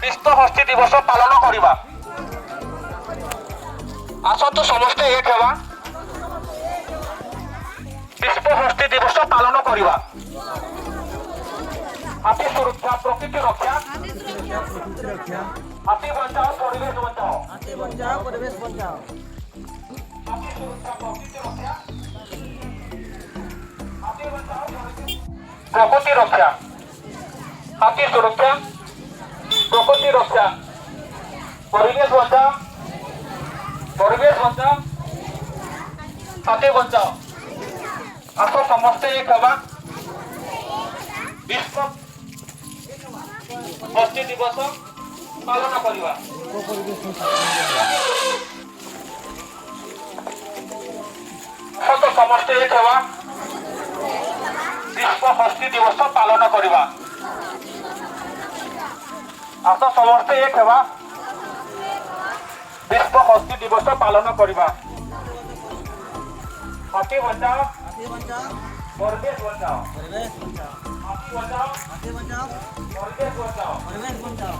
विश्व हस्ती दिवस पालन करवा। आसतु समस्ते एक हेबा विश्व हस्ती दिवस पालन करवा। हाथी सुरक्षा प्रकृति रक्षा, हाथी बचाओ परिवेश बचाओ, हाथी बचाओ परिवेश बचाओ। हाथी सुरक्षा प्रकृति रक्षा, हाथी बचाओ प्रकृति रक्षा, हाथी सुरक्षा प्रकृति रक्षा, परिवेश बचाओ हाथी बचाओ। आस समस्ते एक हेबा विश्व हस्ती दिवस पालन करवा। तो समस्ते एक हेबा विश्व हस्ती दिवस पालन करवा। आस समस्ते एक हेबा विश्व हस्ती दिवस पालन करवा। हाथी बचाओ परिवेश बचाओ, परिवेश बचाओ। हाथी बचाओ हाथी बचाओ परिवेश बचाओ। परिवेश बचाओ।